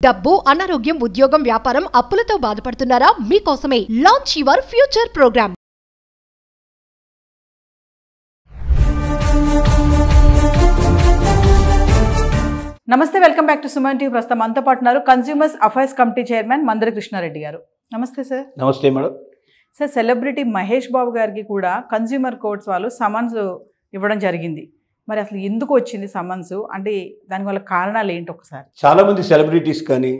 డబ్బు, అనారోగ్యం, ఉద్యోగం, వ్యాపారం, అప్పులతో బాధపడుతున్నారా? మీకోసమే లాంచ్ యువర్ ఫ్యూచర్ ప్రోగ్రామ్. నమస్తే, welcome back to Suman TV. ప్రస్తుతం మనతో పాటు ఉన్నారు consumers affairs committee chairman Mandari Krishna Reddy garu. నమస్తే సార్. నమస్తే madam. Sir, celebrity Mahesh Babu గారికి కూడా కన్స్యూమర్ కోర్ట్స్ వాళ్ళు సమన్స్ ఇవ్వడం జరిగింది. మరి అసలు ఎందుకు వచ్చింది సమన్స్? అంటే దానివల్ల కారణాలు ఏంటి ఒకసారి? చాలామంది సెలబ్రిటీస్ కానీ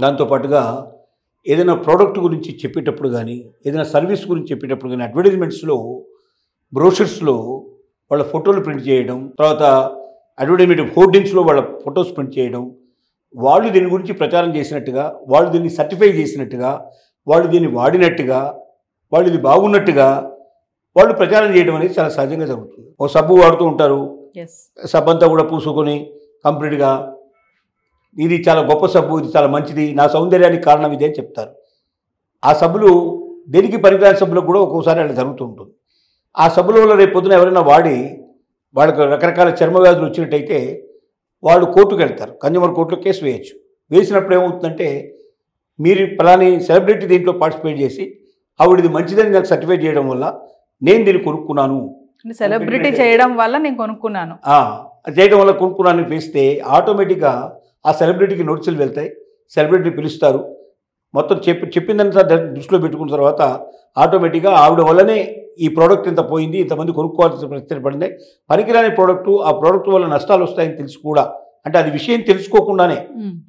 దాంతోపాటుగా ఏదైనా ప్రోడక్ట్ గురించి చెప్పేటప్పుడు కానీ ఏదైనా సర్వీస్ గురించి చెప్పేటప్పుడు కానీ అడ్వర్టైజ్మెంట్స్లో, బ్రోషర్స్లో వాళ్ళ ఫోటోలు ప్రింట్ చేయడం, తర్వాత అడ్వర్టైజ్మెంట్ హోర్డింగ్స్లో వాళ్ళ ఫొటోస్ ప్రింట్ చేయడం, వాళ్ళు దీని గురించి ప్రచారం చేసినట్టుగా, వాళ్ళు దీన్ని సర్టిఫై చేసినట్టుగా, వాళ్ళు దీన్ని వాడినట్టుగా, వాళ్ళు ఇది బాగున్నట్టుగా వాళ్ళు ప్రచారం చేయడం అనేది చాలా సహజంగా జరుగుతుంది. ఓ సబ్బు వాడుతూ ఉంటారు, సబ్బు అంతా కూడా పూసుకొని కంప్లీట్గా ఇది చాలా గొప్ప సబ్బు, ఇది చాలా మంచిది, నా సౌందర్యానికి కారణం ఇదే అని చెప్తారు. ఆ సబ్బులు దేనికి పనికిరాని సబ్బులకు కూడా ఒక్కోసారి అలా జరుగుతూ ఉంటుంది. ఆ సబ్బుల వల్ల రేపు పొద్దున ఎవరైనా వాడి వాళ్ళకి రకరకాల చర్మ వ్యాధులు వచ్చినట్టయితే వాళ్ళు కోర్టుకు వెళ్తారు, కన్జ్యూమర్ కోర్టులో కేసు వేయచ్చు. వేసినప్పుడు ఏమవుతుందంటే, మీరు పలాని సెలబ్రిటీ దీంట్లో పార్టిసిపేట్ చేసి ఆవిడది మంచిదని నాకు సర్టిఫై చేయడం వల్ల నేను దీన్ని కొనుక్కున్నాను, సెలబ్రిటీ చేయడం వల్ల నేను కొనుక్కున్నాను, చేయడం వల్ల కొనుక్కున్నాను వేస్తే ఆటోమేటిక్గా ఆ సెలబ్రిటీకి నోటీసులు వెళ్తాయి, సెలబ్రిటీని పిలుస్తారు. మొత్తం చెప్పిందంతా దృష్టిలో పెట్టుకున్న తర్వాత ఆటోమేటిక్గా ఆవిడ వల్లనే ఈ ప్రోడక్ట్ ఇంత పోయింది, ఇంతమంది కొనుక్కోవాల్సిన పరిస్థితి పడింది, పనికిరాని ప్రోడక్టు, ఆ ప్రోడక్ట్ వల్ల నష్టాలు వస్తాయని తెలిసి కూడా, అంటే అది విషయం తెలుసుకోకుండానే,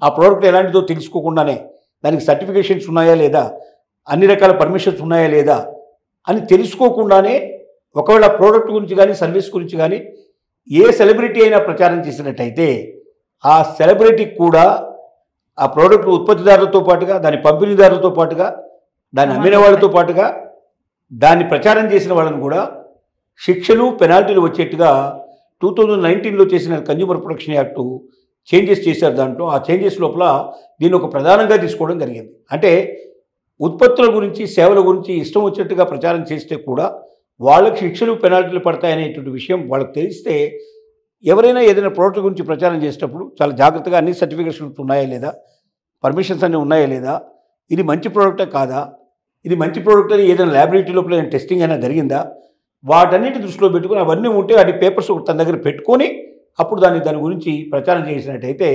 ఆ ప్రోడక్ట్ ఎలాంటిదో తెలుసుకోకుండానే దానికి సర్టిఫికేషన్స్ ఉన్నాయా లేదా, అన్ని రకాల పర్మిషన్స్ ఉన్నాయా లేదా అని తెలుసుకోకుండానే ఒకవేళ ప్రోడక్ట్ గురించి కానీ సర్వీస్ గురించి కానీ ఏ సెలబ్రిటీ అయినా ప్రచారం చేసినట్టయితే ఆ సెలబ్రిటీకి కూడా ఆ ప్రోడక్ట్ ఉత్పత్తిదారులతో పాటుగా, దాని పంపిణీదారులతో పాటుగా, దాన్ని అమ్మిన వాళ్ళతో పాటుగా, దాన్ని ప్రచారం చేసిన వాళ్ళని కూడా శిక్షలు, పెనాల్టీలు వచ్చేట్టుగా 2019లో చేసిన కన్జ్యూమర్ ప్రొటెక్షన్ యాక్టు చేంజెస్ చేశారు. దాంట్లో ఆ చేంజెస్ లోపల దీన్ని ఒక ప్రధానంగా తీసుకోవడం జరిగింది. అంటే ఉత్పత్తుల గురించి, సేవల గురించి ఇష్టం వచ్చినట్టుగా ప్రచారం చేస్తే కూడా వాళ్ళకి శిక్షలు, పెనాల్టీలు పడతాయనేటువంటి విషయం వాళ్ళకి తెలిస్తే ఎవరైనా ఏదైనా ప్రోడక్ట్ గురించి ప్రచారం చేసేటప్పుడు చాలా జాగ్రత్తగా అన్ని సర్టిఫికేషన్స్ ఉన్నాయా లేదా, పర్మిషన్స్ అన్నీ ఉన్నాయా లేదా, ఇది మంచి ప్రోడక్టే కాదా, ఇది మంచి ప్రోడక్ట్ అని ఏదైనా ల్యాబొరేటరీ లోపల టెస్టింగ్ అయినా జరిగిందా, వాటన్నిటి దృష్టిలో పెట్టుకుని అవన్నీ ఉంటే వాటి పేపర్స్ తన దగ్గర పెట్టుకొని అప్పుడు దాని గురించి ప్రచారం చేసినట్టయితే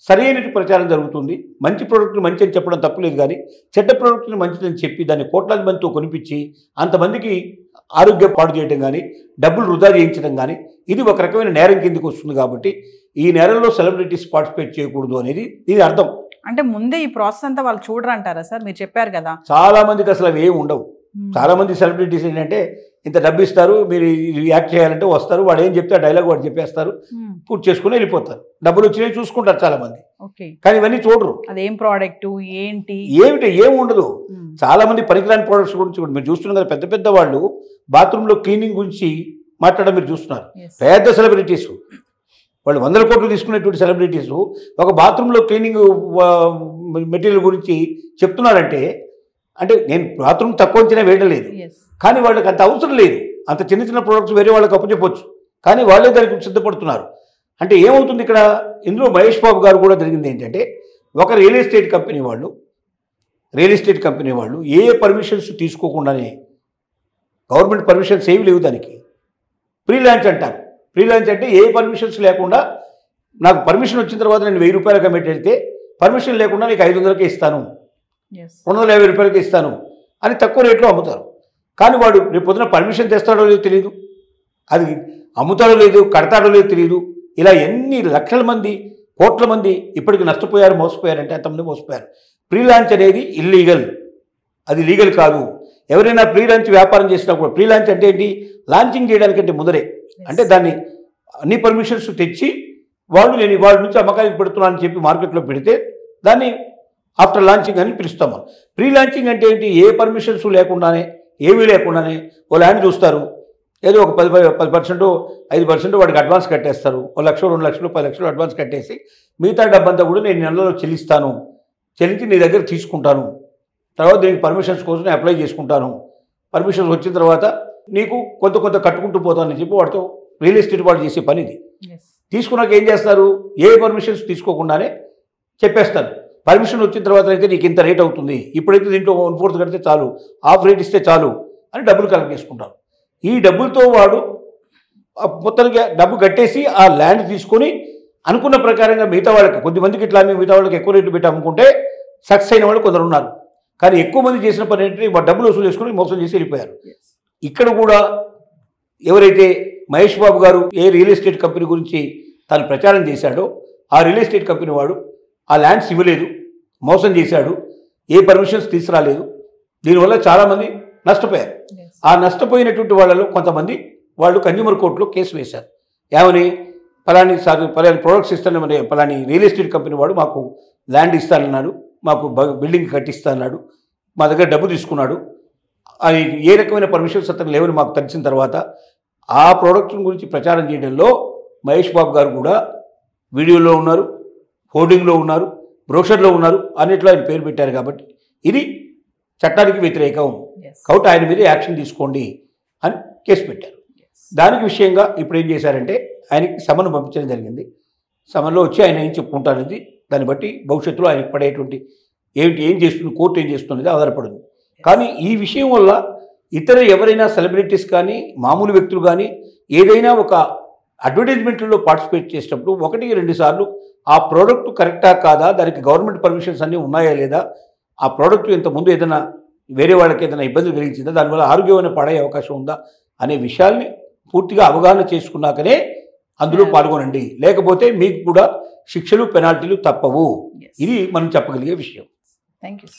సరైన ప్రచారం జరుగుతుంది. మంచి ప్రోడక్ట్ని మంచి అని చెప్పడం తప్పులేదు, కానీ చెడ్డ ప్రోడక్ట్ని మంచిదని చెప్పి దాన్ని కోట్లాది మందితో కొనిపించి అంతమందికి ఆరోగ్యం పాడు చేయడం కానీ, డబ్బులు వృధా చేయించడం కానీ ఇది ఒక రకమైన నేరం కిందకి వస్తుంది. కాబట్టి ఈ నేరంలో సెలబ్రిటీస్ పార్టిసిపేట్ చేయకూడదు అనేది దీని అర్థం. అంటే ముందే ఈ ప్రాసెస్ అంతా వాళ్ళు చూడరంటారా సార్? మీరు చెప్పారు కదా, చాలా మందికి అసలు అవి ఏమి ఉండవు. చాలా మంది సెలబ్రిటీస్ ఏంటంటే ఇంత డబ్బు ఇస్తారు, మీరు యాక్ట్ చేయాలంటే వస్తారు, వాడు ఏం చెప్తే ఆ డైలాగ్ వాడు చెప్పేస్తారు, పూర్తి చేసుకుని వెళ్ళిపోతారు, డబ్బులు వచ్చినాయి చూసుకుంటారు చాలా మంది. కానీ ఇవన్నీ చూడరు, అదేం ప్రోడక్ట్ ఏంటి ఏమి ఉండదు. చాలా మంది పనికిరాని ప్రోడక్ట్స్ గురించి మీరు చూస్తున్నారు కదా, పెద్ద పెద్ద వాళ్ళు బాత్రూంలో క్లీనింగ్ గురించి మాట్లాడడం మీరు చూస్తున్నారు. పెద్ద సెలబ్రిటీస్ వాళ్ళు 100 కోట్లు తీసుకునేటువంటి సెలబ్రిటీస్ ఒక బాత్రూంలో క్లీనింగ్ మెటీరియల్ గురించి చెప్తున్నారంటే, అంటే నేను బాత్రూమ్ తక్కువ అంచనా వేయలేదు, కానీ వాళ్ళకి అంత అవసరం లేదు. అంత చిన్న చిన్న ప్రోడక్ట్స్ వేరే వాళ్ళకి అప్పచెప్పొచ్చు, కానీ వాళ్ళే దానికి సిద్ధపడుతున్నారు. అంటే ఏమవుతుంది ఇక్కడ? ఇందులో మహేష్ బాబు గారు కూడా జరిగింది ఏంటంటే, ఒక రియల్ ఎస్టేట్ కంపెనీ వాళ్ళు ఏ పర్మిషన్స్ తీసుకోకుండానే, గవర్నమెంట్ పర్మిషన్స్ ఏవి లేవు దానికి, ప్రీ లాంచ్ అంటారు. ప్రీ లాంచ్ అంటే ఏ పర్మిషన్స్ లేకుండా, నాకు పర్మిషన్ వచ్చిన తర్వాత నేను 1000 రూపాయలకు అమ్మేటైతే పర్మిషన్ లేకుండా నీకు 500కే ఇస్తాను, 250 రూపాయలకి ఇస్తాను అని తక్కువ రేట్లో అమ్ముతారు. కానీ వాడు రేపు పొద్దున పర్మిషన్ తెస్తాడో లేదో తెలియదు, అది అమ్ముతాడో లేదు, కడతాడో లేదో తెలియదు. ఇలా ఎన్ని లక్షల మంది, కోట్ల మంది ఇప్పటికి నష్టపోయారు, మోసపోయారంటే అంతమంది మోసపోయారు. ప్రీ లాంచ్ అనేది ఇల్లీగల్, అది లీగల్ కాదు. ఎవరైనా ప్రీ లాంచ్ వ్యాపారం చేసినా కూడా, ప్రీ లాంచ్ అంటే ఏంటి, లాంచింగ్ చేయడానికంటే ముందరే, అంటే దాన్ని అన్ని పర్మిషన్స్ తెచ్చి వాళ్ళు నేను వాళ్ళ నుంచి అమ్మకానికి పెడుతున్నాను అని చెప్పి మార్కెట్లో పెడితే దాన్ని ఆఫ్టర్ లాంచింగ్ అని పిలుస్తాం. ప్రీ లాంచింగ్ అంటే ఏంటి, ఏ పర్మిషన్స్ లేకుండానే, ఏమీ లేకుండానే ఓ ల్యాండ్ చూస్తారు, ఏదో ఒక 10% 5% వాడికి అడ్వాన్స్ కట్టేస్తారు, 1 లక్ష 2 లక్షలు 10 లక్షలు అడ్వాన్స్ కట్టేసి మిగతా డబ్బంతా కూడా నేను నెలలో చెల్లించి నీ దగ్గర తీసుకుంటాను, తర్వాత దీనికి పర్మిషన్స్ కోసం నేను అప్లై చేసుకుంటాను, పర్మిషన్స్ వచ్చిన తర్వాత నీకు కొంత కట్టుకుంటూ పోతానని చెప్పి వాడితో రియల్ ఎస్టేట్ వాళ్ళు చేసే పని ఇది. తీసుకున్నాక ఏం చేస్తారు, ఏ పర్మిషన్స్ తీసుకోకుండానే చెప్పేస్తాను. పర్మిషన్ వచ్చిన తర్వాత అయితే నీకు ఇంత రేట్ అవుతుంది, ఇప్పుడైతే దీంట్లో 1/4 కడితే చాలు, హాఫ్ రేట్ ఇస్తే చాలు అని డబ్బులు కలెక్ట్ చేసుకుంటారు. ఈ డబ్బులతో వాడు మొత్తానికి డబ్బు కట్టేసి ఆ ల్యాండ్ తీసుకొని అనుకున్న ప్రకారంగా మిగతా వాళ్ళకి, కొద్దిమందికి ఇట్లా మిగతా వాళ్ళకి ఎక్కువ రేట్లు పెట్టి అమ్ముకుంటే సక్సెస్ అయిన వాళ్ళు కొందరు ఉన్నారు. కానీ ఎక్కువ మంది చేసిన పని ఏంటంటే డబ్బులు వసూలు చేసుకుని మోసం చేసి వెళ్ళిపోయారు. ఇక్కడ కూడా ఎవరైతే మహేష్ బాబు గారు ఏ రియల్ ఎస్టేట్ కంపెనీ గురించి తాను ప్రచారం చేశాడో ఆ రియల్ ఎస్టేట్ కంపెనీ వాడు ఆ ల్యాండ్స్ ఇవ్వలేదు, మోసం చేశాడు, ఏ పర్మిషన్స్ తీసుకురాలేదు. దీనివల్ల చాలామంది నష్టపోయారు. ఆ నష్టపోయినటువంటి వాళ్ళలో కొంతమంది వాళ్ళు కన్జ్యూమర్ కోర్టులో కేసు వేశారు. ఏమని, పలాని ప్రొడక్ట్స్ ఇస్తానని పలాని రియల్ ఎస్టేట్ కంపెనీ వాడు మాకు ల్యాండ్ ఇస్తానన్నాడు, మాకు బిల్డింగ్ కట్టిస్తానన్నాడు, మా దగ్గర డబ్బు తీసుకున్నాడు, అది ఏ రకమైన పర్మిషన్స్ అతను లేవని మాకు తెలిసిన తర్వాత ఆ ప్రోడక్ట్ గురించి ప్రచారం చేయడంలో మహేష్ బాబు గారు కూడా వీడియోలో ఉన్నారు, హోర్డింగ్లో ఉన్నారు, బ్రోషర్లో ఉన్నారు, అన్నిట్లో ఆయన పేరు పెట్టారు. కాబట్టి ఇది చట్టానికి వ్యతిరేకం కాబట్టి ఆయన మీద యాక్షన్ తీసుకోండి అని కేసు పెట్టారు. దానికి విషయంగా ఇప్పుడు ఏం చేశారంటే ఆయనకి సమన్ను పంపించడం జరిగింది. సమన్లో వచ్చి ఆయన ఏం చెప్పుకుంటారనేది దాన్ని బట్టి భవిష్యత్తులో ఆయనకు పడేటువంటి ఏం చేస్తుంది, కోర్టు ఏం చేస్తున్నది ఆధారపడింది. కానీ ఈ విషయం వల్ల ఇతర ఎవరైనా సెలబ్రిటీస్ కానీ మామూలు వ్యక్తులు కానీ ఏదైనా ఒక అడ్వర్టైజ్మెంట్లలో పార్టిసిపేట్ చేసేటప్పుడు 1-2 సార్లు ఆ ప్రోడక్ట్ కరెక్టా కాదా, దానికి గవర్నమెంట్ పర్మిషన్స్ అన్నీ ఉన్నాయా లేదా, ఆ ప్రోడక్ట్ ఇంతకుముందు ఏదైనా వేరే వాళ్ళకి ఏదైనా ఇబ్బంది కలిగించిందా, దానివల్ల ఆరోగ్యమైన పడే అవకాశం ఉందా అనే విషయాల్ని పూర్తిగా అవగాహన చేసుకున్నాకనే అందులో పాల్గొనండి. లేకపోతే మీకు కూడా శిక్షలు పెనాల్టీలు తప్పవు. ఇది మనం చెప్పగలిగే విషయం. Thank you.